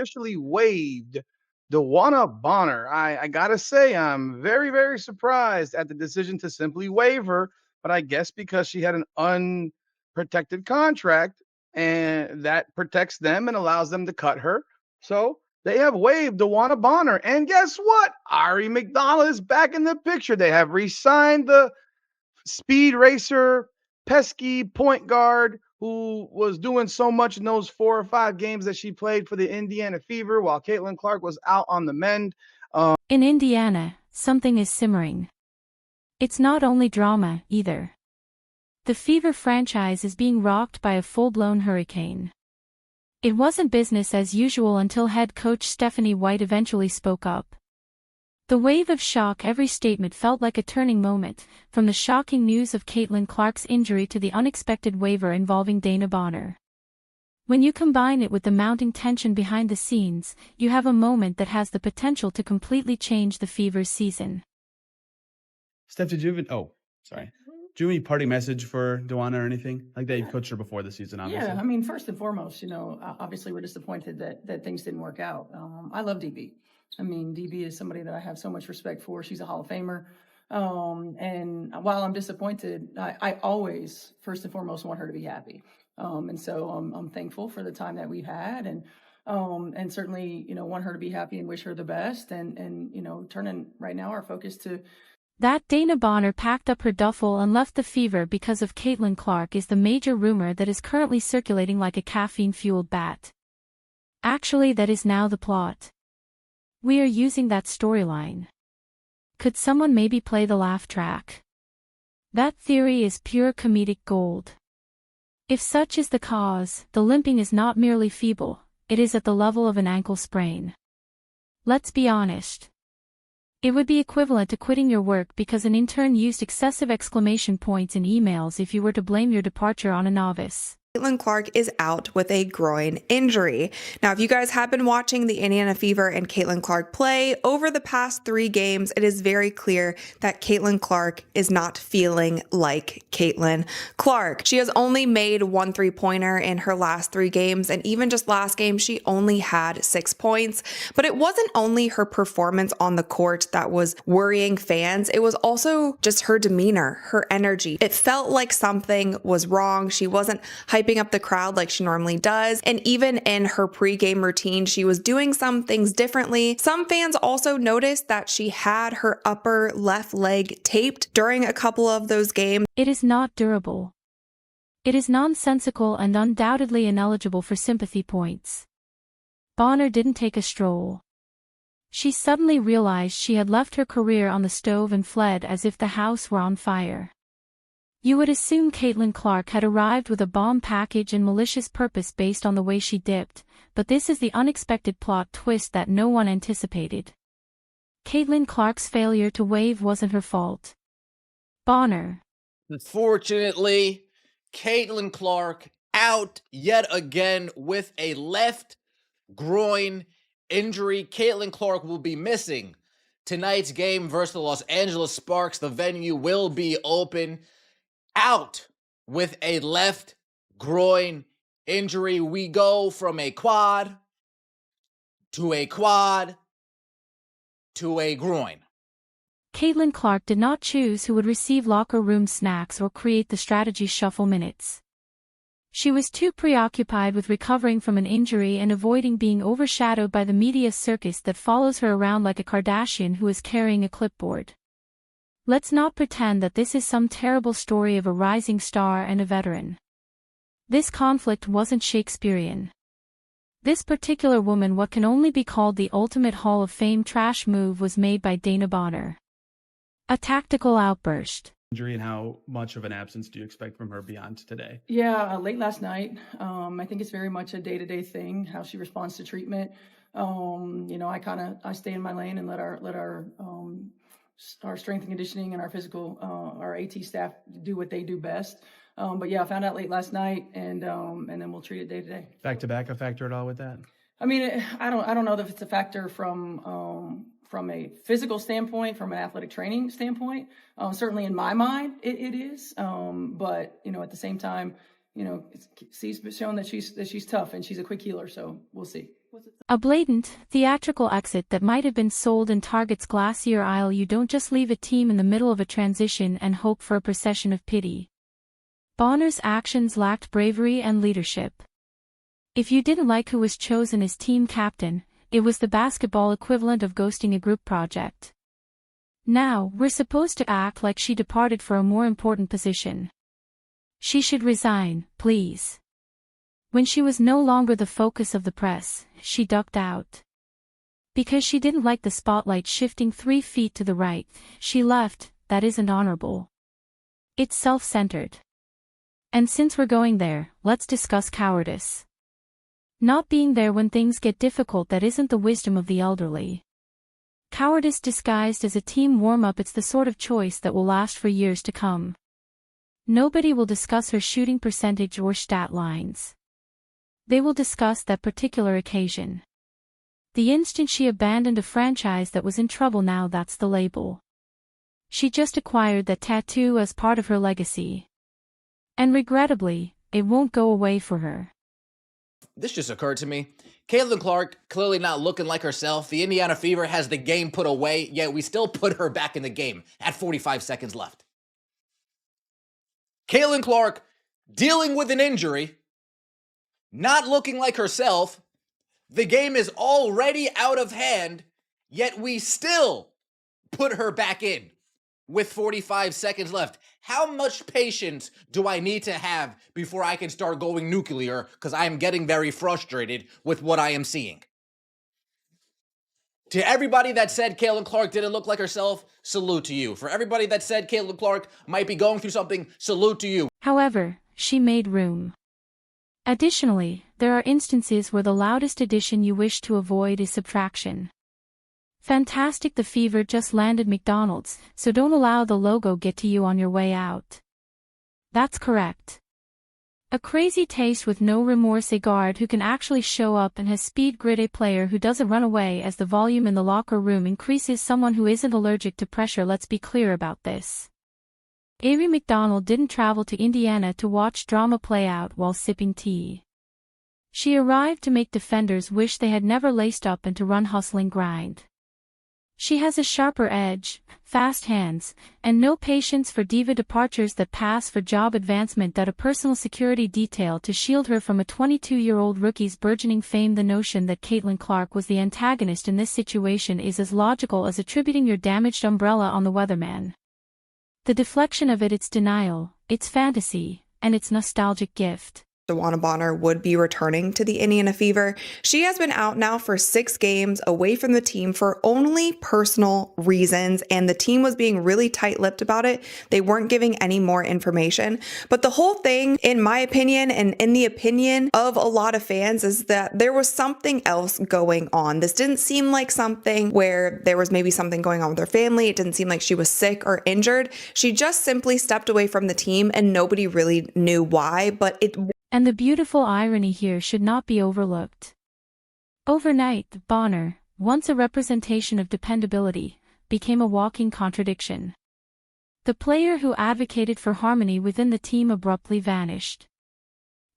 officially waived DeWanna Bonner. I gotta say, I'm very, very surprised at the decision to simply waive her, but I guess because she had an unprotected contract and that protects them and allows them to cut her. So they have waived DeWanna Bonner. And guess what? Ari McDonald is back in the picture. They have re-signed the speed racer, pesky point guard who was doing so much in those 4 or 5 games that she played for the Indiana Fever while Caitlin Clark was out on the mend. In Indiana, something is simmering. It's not only drama, either. The Fever franchise is being rocked by a full-blown hurricane. It wasn't business as usual until head coach Stephanie White eventually spoke up. The wave of shock, every statement felt like a turning moment, from the shocking news of Caitlin Clark's injury to the unexpected waiver involving DeWanna Bonner. When you combine it with the mounting tension behind the scenes, you have a moment that has the potential to completely change the Fever's season. Steph, did you have any parting message for DeWanna or anything? Like that, you've coached her before the season, obviously. Yeah, I mean, first and foremost, obviously we're disappointed that things didn't work out. I love DB. I mean, DB is somebody that I have so much respect for. She's a Hall of Famer. And while I'm disappointed, I always, first and foremost, want her to be happy. And so I'm thankful for the time that we've had, and certainly, want her to be happy and wish her the best, and turning right now our focus to. That DeWanna Bonner packed up her duffel and left the Fever because of Caitlin Clark is the major rumor that is currently circulating like a caffeine-fueled bat. Actually, that is now the plot. We are using that storyline. Could someone maybe play the laugh track? That theory is pure comedic gold. If such is the cause, the limping is not merely feeble, it is at the level of an ankle sprain. Let's be honest. It would be equivalent to quitting your work because an intern used excessive exclamation points in emails if you were to blame your departure on a novice. Caitlin Clark is out with a groin injury. Now, if you guys have been watching the Indiana Fever and Caitlin Clark play over the past 3 games, it is very clear that Caitlin Clark is not feeling like Caitlin Clark. She has only made 1 3-pointer in her last 3 games, and even just last game, she only had 6 points. But it wasn't only her performance on the court that was worrying fans, it was also just her demeanor, her energy. It felt like something was wrong. She wasn't hyping up the crowd like she normally does, and even in her pregame routine, she was doing some things differently. Some fans also noticed that she had her upper left leg taped during a couple of those games. It is not durable. It is nonsensical and undoubtedly ineligible for sympathy points. Bonner didn't take a stroll. She suddenly realized she had left her career on the stove and fled as if the house were on fire. You would assume Caitlin Clark had arrived with a bomb package and malicious purpose based on the way she dipped, but this is the unexpected plot twist that no one anticipated. Caitlin Clark's failure to waive wasn't her fault. Bonner. Unfortunately, Caitlin Clark out yet again with a left groin injury. Caitlin Clark will be missing tonight's game versus the Los Angeles Sparks. The venue will be open. Out with a left groin injury. We go from a quad to a quad to a groin. Caitlin Clark did not choose who would receive locker room snacks or create the strategy shuffle minutes. She was too preoccupied with recovering from an injury and avoiding being overshadowed by the media circus that follows her around like a Kardashian who is carrying a clipboard. Let's not pretend that this is some terrible story of a rising star and a veteran. This conflict wasn't Shakespearean. This particular woman, what can only be called the ultimate Hall of Fame trash move, was made by DeWanna Bonner. A tactical outburst. Injury, and how much of an absence do you expect from her beyond today? Yeah, late last night. I think it's very much a day-to-day thing, how she responds to treatment. I stay in my lane and let our strength and conditioning and our physical, our AT staff do what they do best. But yeah, I found out late last night, and then we'll treat it day to day. Back to back, a factor at all with that? I mean, I don't know if it's a factor from a physical standpoint, from an athletic training standpoint. Certainly in my mind, it is. But at the same time, she's shown that she's tough and she's a quick healer. So we'll see. A blatant, theatrical exit that might have been sold in Target's glassier aisle. You don't just leave a team in the middle of a transition and hope for a procession of pity. Bonner's actions lacked bravery and leadership. If you didn't like who was chosen as team captain, it was the basketball equivalent of ghosting a group project. Now, we're supposed to act like she departed for a more important position. She should resign, please. When she was no longer the focus of the press, she ducked out. Because she didn't like the spotlight shifting 3 feet to the right, she left. That isn't honorable. It's self-centered. And since we're going there, let's discuss cowardice. Not being there when things get difficult, that isn't the wisdom of the elderly. Cowardice disguised as a team warm-up, it's the sort of choice that will last for years to come. Nobody will discuss her shooting percentage or stat lines. They will discuss that particular occasion. The instant she abandoned a franchise that was in trouble, now that's the label. She just acquired that tattoo as part of her legacy. And regrettably, it won't go away for her. This just occurred to me. Caitlin Clark clearly not looking like herself. The Indiana Fever has the game put away, yet we still put her back in the game at 45 seconds left. Caitlin Clark dealing with an injury, not looking like herself. The game is already out of hand, yet we still put her back in with 45 seconds left. How much patience do I need to have before I can start going nuclear? Because I am getting very frustrated with what I am seeing. To everybody that said Caitlin Clark didn't look like herself, salute to you. For everybody that said Caitlin Clark might be going through something, salute to you. However, she made room. Additionally, there are instances where the loudest addition you wish to avoid is subtraction. Fantastic, the Fever just landed McDonald's, so don't allow the logo get to you on your way out. That's correct. A crazy taste with no remorse, a guard who can actually show up and has speed, grit, a player who doesn't run away as the volume in the locker room increases, someone who isn't allergic to pressure. Let's be clear about this. Avery McDonald didn't travel to Indiana to watch drama play out while sipping tea. She arrived to make defenders wish they had never laced up and to run hustling grind. She has a sharper edge, fast hands, and no patience for diva departures that pass for job advancement, that a personal security detail to shield her from a 22-year-old rookie's burgeoning fame. The notion that Caitlin Clark was the antagonist in this situation is as logical as attributing your damaged umbrella on the weatherman. The deflection of it, its denial, its fantasy, and its nostalgic gift. DeWanna Bonner would be returning to the Indiana Fever. She has been out now for 6 games away from the team for only personal reasons, and the team was being really tight-lipped about it. They weren't giving any more information. But the whole thing, in my opinion, and in the opinion of a lot of fans, is that there was something else going on. This didn't seem like something where there was maybe something going on with her family. It didn't seem like she was sick or injured. She just simply stepped away from the team, and nobody really knew why, but it... And the beautiful irony here should not be overlooked. Overnight, Bonner, once a representation of dependability, became a walking contradiction. The player who advocated for harmony within the team abruptly vanished.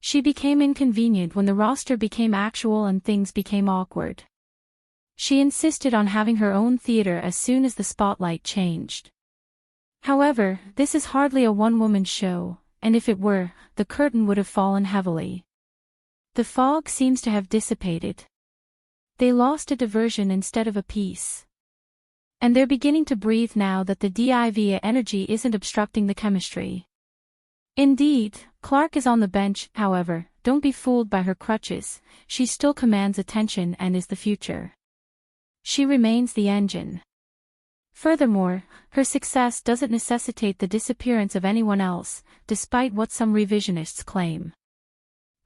She became inconvenient when the roster became actual and things became awkward. She insisted on having her own theater as soon as the spotlight changed. However, this is hardly a one-woman show. And if it were, the curtain would have fallen heavily. The fog seems to have dissipated. They lost a diversion instead of a piece. And they're beginning to breathe now that the diva energy isn't obstructing the chemistry. Indeed, Clark is on the bench. However, don't be fooled by her crutches. She still commands attention and is the future. She remains the engine. Furthermore, her success doesn't necessitate the disappearance of anyone else, despite what some revisionists claim.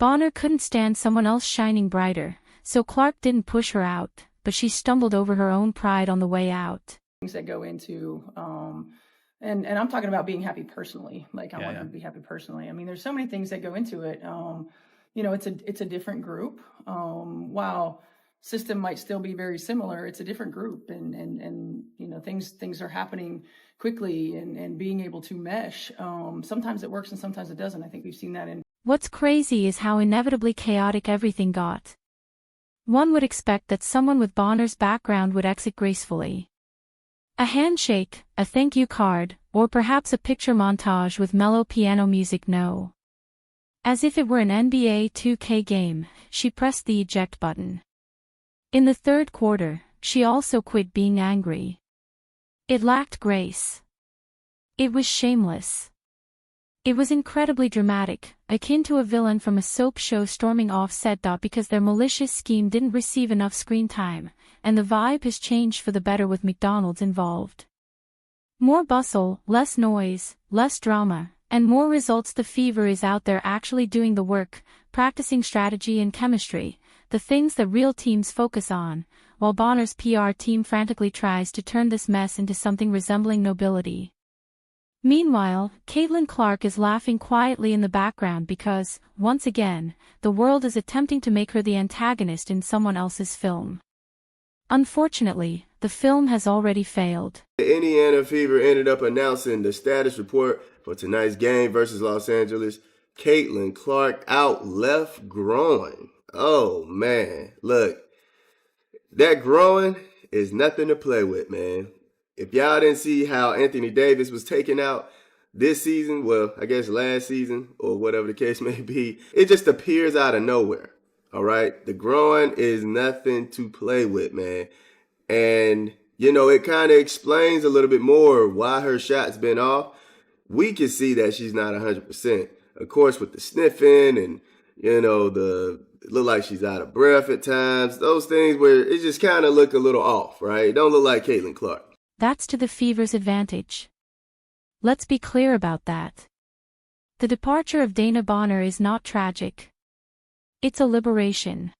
Bonner couldn't stand someone else shining brighter, so Clark didn't push her out, but she stumbled over her own pride on the way out. Things that go into, and I'm talking about being happy personally. Like I want her to be happy personally. I mean, there's so many things that go into it. It's a different group. While system might still be very similar, it's a different group, and things are happening quickly, and being able to mesh. Sometimes it works and sometimes it doesn't. I think we've seen that in. What's crazy is how inevitably chaotic everything got. One would expect that someone with Bonner's background would exit gracefully. A handshake, a thank you card, or perhaps a picture montage with mellow piano music. No. As if it were an NBA 2K game, she pressed the eject button. In the third quarter, she also quit being angry. It lacked grace. It was shameless. It was incredibly dramatic, akin to a villain from a soap show storming off set because their malicious scheme didn't receive enough screen time, and the vibe has changed for the better with McDonald's involved. More bustle, less noise, less drama, and more results. The Fever is out there actually doing the work, practicing strategy and chemistry, the things that real teams focus on, while Bonner's PR team frantically tries to turn this mess into something resembling nobility. Meanwhile, Caitlin Clark is laughing quietly in the background because, once again, the world is attempting to make her the antagonist in someone else's film. Unfortunately, the film has already failed. The Indiana Fever ended up announcing the status report for tonight's game versus Los Angeles. Caitlin Clark out left groin. Oh, man. Look, that groin is nothing to play with, man. If y'all didn't see how Anthony Davis was taken out this season, well, I guess last season or whatever the case may be, it just appears out of nowhere. All right. The groin is nothing to play with, man. And, you know, it kind of explains a little bit more why her shot's been off. We can see that she's not 100%. Of course, with the sniffing and, you know, it look like she's out of breath at times. Those things where it just kind of look a little off, right? It don't look like Caitlin Clark. That's to the Fever's advantage. Let's be clear about that. The departure of DeWanna Bonner is not tragic. It's a liberation.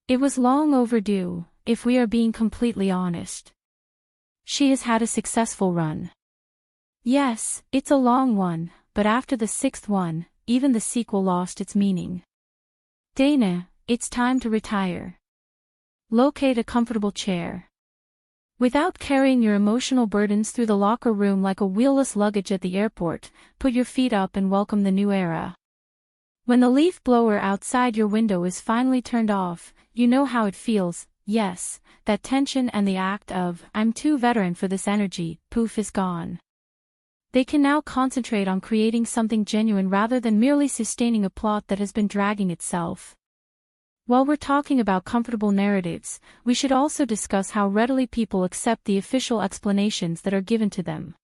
It was long overdue, if we are being completely honest. She has had a successful run. Yes, it's a long one, but after the sixth one, even the sequel lost its meaning. DeWanna, it's time to retire. Locate a comfortable chair. Without carrying your emotional burdens through the locker room like a wheelless luggage at the airport, put your feet up and welcome the new era. When the leaf blower outside your window is finally turned off, you know how it feels. Yes, that tension and the act of, I'm too veteran for this energy, poof, is gone. They can now concentrate on creating something genuine rather than merely sustaining a plot that has been dragging itself. While we're talking about comfortable narratives, we should also discuss how readily people accept the official explanations that are given to them.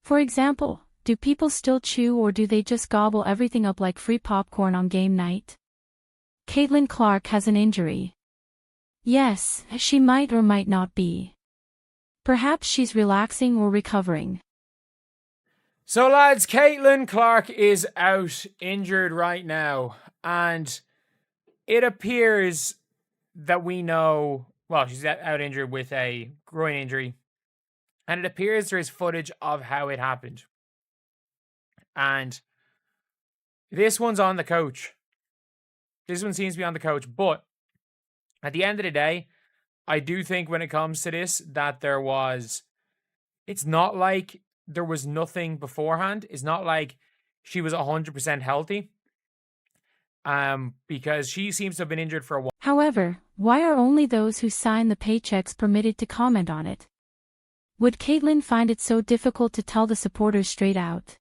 For example, do people still chew or do they just gobble everything up like free popcorn on game night? Caitlin Clark has an injury. Yes, she might or might not be. Perhaps she's relaxing or recovering. So lads, Caitlin Clark is out injured right now, and it appears that we know, well, she's out injured with a groin injury, and it appears there is footage of how it happened. And this one's on the coach. This one seems to be on the coach, but at the end of the day, I do think when it comes to this, that it's not like there was nothing beforehand. It's not like she was 100% healthy. Because she seems to have been injured for a while. However, why are only those who sign the paychecks permitted to comment on it? Would Caitlin find it so difficult to tell the supporters straight out?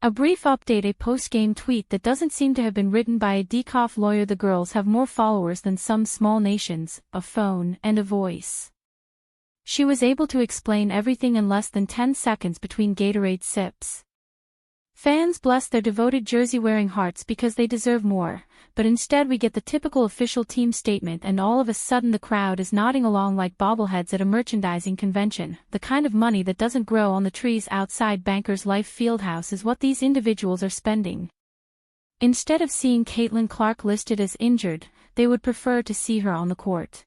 A brief update, a post-game tweet that doesn't seem to have been written by a Decoff lawyer. The girls have more followers than some small nations, a phone, and a voice. She was able to explain everything in less than 10 seconds between Gatorade sips. Fans bless their devoted jersey-wearing hearts because they deserve more, but instead we get the typical official team statement and all of a sudden the crowd is nodding along like bobbleheads at a merchandising convention. The kind of money that doesn't grow on the trees outside Bankers Life Fieldhouse is what these individuals are spending. Instead of seeing Caitlin Clark listed as injured, they would prefer to see her on the court.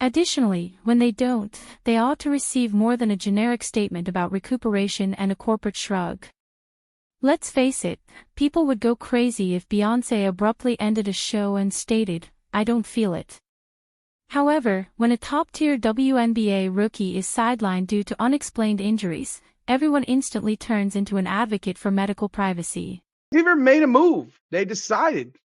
Additionally, when they don't, they ought to receive more than a generic statement about recuperation and a corporate shrug. Let's face it, people would go crazy if Beyoncé abruptly ended a show and stated, "I don't feel it." However, when a top-tier WNBA rookie is sidelined due to unexplained injuries, everyone instantly turns into an advocate for medical privacy. Fever made a move. They decided.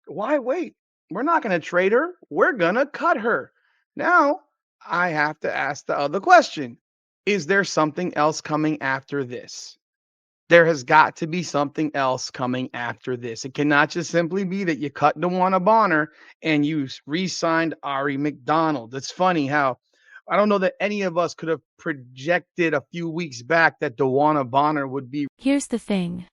Why wait? We're not going to trade her. We're going to cut her. Now, I have to ask the other question. Is there something else coming after this? There has got to be something else coming after this. It cannot just simply be that you cut DeWanna Bonner and you re-signed Ari McDonald. It's funny how I don't know that any of us could have projected a few weeks back that DeWanna Bonner would be. Here's the thing.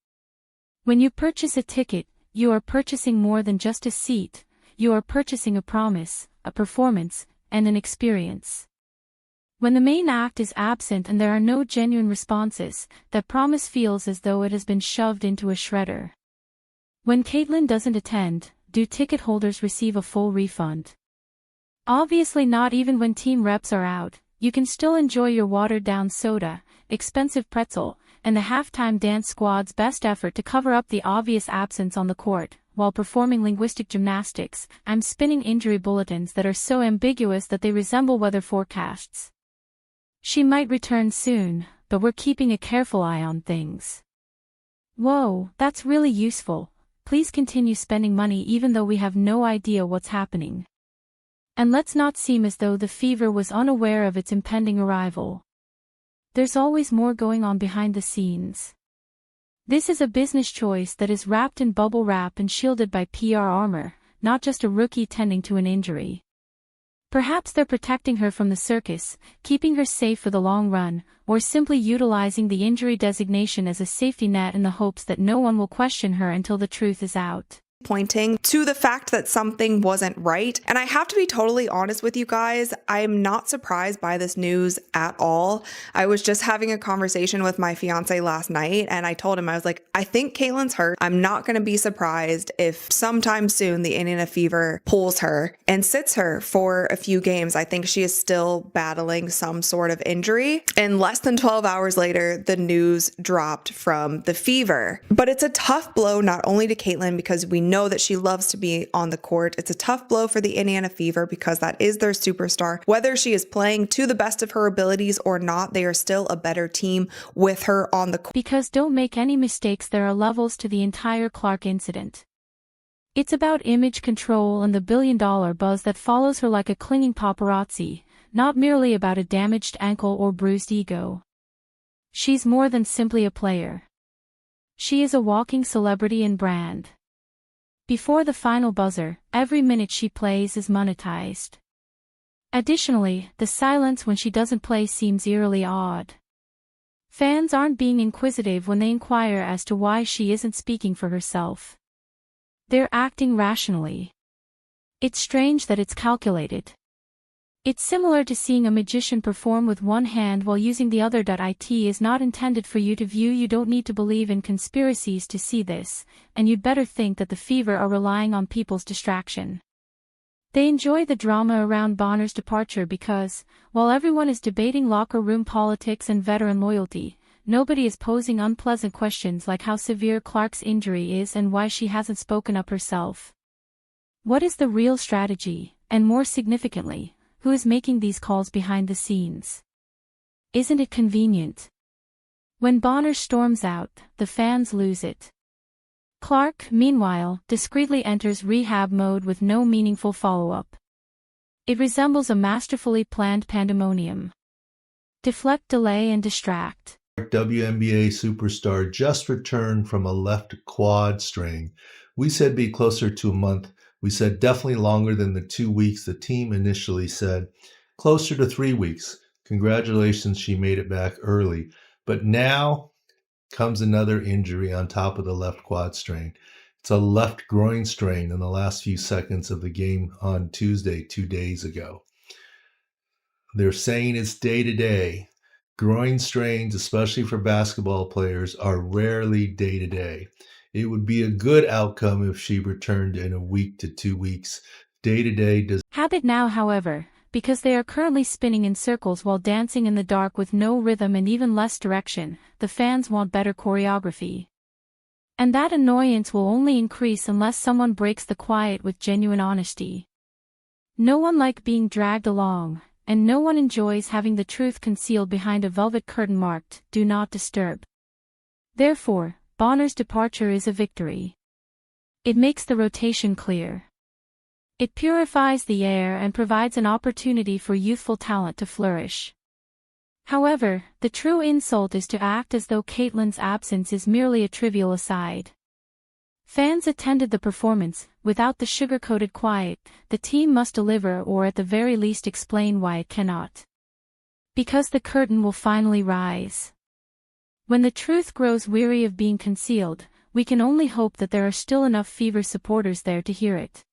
When you purchase a ticket, you are purchasing more than just a seat. You are purchasing a promise, a performance, and an experience. When the main act is absent and there are no genuine responses, that promise feels as though it has been shoved into a shredder. When Caitlyn doesn't attend, do ticket holders receive a full refund? Obviously not. Even when team reps are out, you can still enjoy your watered-down soda, expensive pretzel, and the halftime dance squad's best effort to cover up the obvious absence on the court, while performing linguistic gymnastics. I'm spinning injury bulletins that are so ambiguous that they resemble weather forecasts. She might return soon, but we're keeping a careful eye on things. Whoa, that's really useful. Please continue spending money even though we have no idea what's happening. And let's not seem as though the Fever was unaware of its impending arrival. There's always more going on behind the scenes. This is a business choice that is wrapped in bubble wrap and shielded by PR armor, not just a rookie tending to an injury. Perhaps they're protecting her from the circus, keeping her safe for the long run, or simply utilizing the injury designation as a safety net in the hopes that no one will question her until the truth is out. Pointing to the fact that something wasn't right. And I have to be totally honest with you guys, I am not surprised by this news at all. I was just having a conversation with my fiance last night and I told him, I was like, I think Caitlyn's hurt. I'm not going to be surprised if sometime soon the Indiana Fever pulls her and sits her for a few games. I think she is still battling some sort of injury. And less than 12 hours later, the news dropped from the Fever. But it's a tough blow not only to Caitlyn because we know that she loves to be on the court. It's a tough blow for the Indiana Fever because that is their superstar. Whether she is playing to the best of her abilities or not, they are still a better team with her on the court. Because don't make any mistakes, there are levels to the entire Clark incident. It's about image control and the billion-dollar buzz that follows her like a clinging paparazzi, not merely about a damaged ankle or bruised ego. She's more than simply a player. She is a walking celebrity and brand. Before the final buzzer, every minute she plays is monetized. Additionally, the silence when she doesn't play seems eerily odd. Fans aren't being inquisitive when they inquire as to why she isn't speaking for herself. They're acting rationally. It's strange that it's calculated. It's similar to seeing a magician perform with one hand while using the other. It is not intended for you to view. You don't need to believe in conspiracies to see this, and you'd better think that the Fever are relying on people's distraction. They enjoy the drama around Bonner's departure because, while everyone is debating locker room politics and veteran loyalty, nobody is posing unpleasant questions like how severe Clark's injury is and why she hasn't spoken up herself. What is the real strategy, and more significantly, who is making these calls behind the scenes? Isn't it convenient? When Bonner storms out, the fans lose it. Clark, meanwhile, discreetly enters rehab mode with no meaningful follow-up. It resembles a masterfully planned pandemonium. Deflect, delay, and distract. WNBA superstar just returned from a left quad strain. We said be closer to a month. We said definitely longer than the 2 weeks the team initially said. Closer to 3 weeks. Congratulations, she made it back early. But now comes another injury on top of the left quad strain. It's a left groin strain in the last few seconds of the game on Tuesday, 2 days ago. They're saying it's day-to-day. Groin strains, especially for basketball players, are rarely day-to-day. It would be a good outcome if she returned in a week to 2 weeks. Day-to-day does Habit now, however, because they are currently spinning in circles while dancing in the dark with no rhythm and even less direction, the fans want better choreography. And that annoyance will only increase unless someone breaks the quiet with genuine honesty. No one likes being dragged along, and no one enjoys having the truth concealed behind a velvet curtain marked, "Do not disturb." Therefore, Bonner's departure is a victory. It makes the rotation clear. It purifies the air and provides an opportunity for youthful talent to flourish. However, the true insult is to act as though Caitlyn's absence is merely a trivial aside. Fans attended the performance. Without the sugar-coated quiet, the team must deliver or at the very least explain why it cannot. Because the curtain will finally rise. When the truth grows weary of being concealed, we can only hope that there are still enough Fever supporters there to hear it.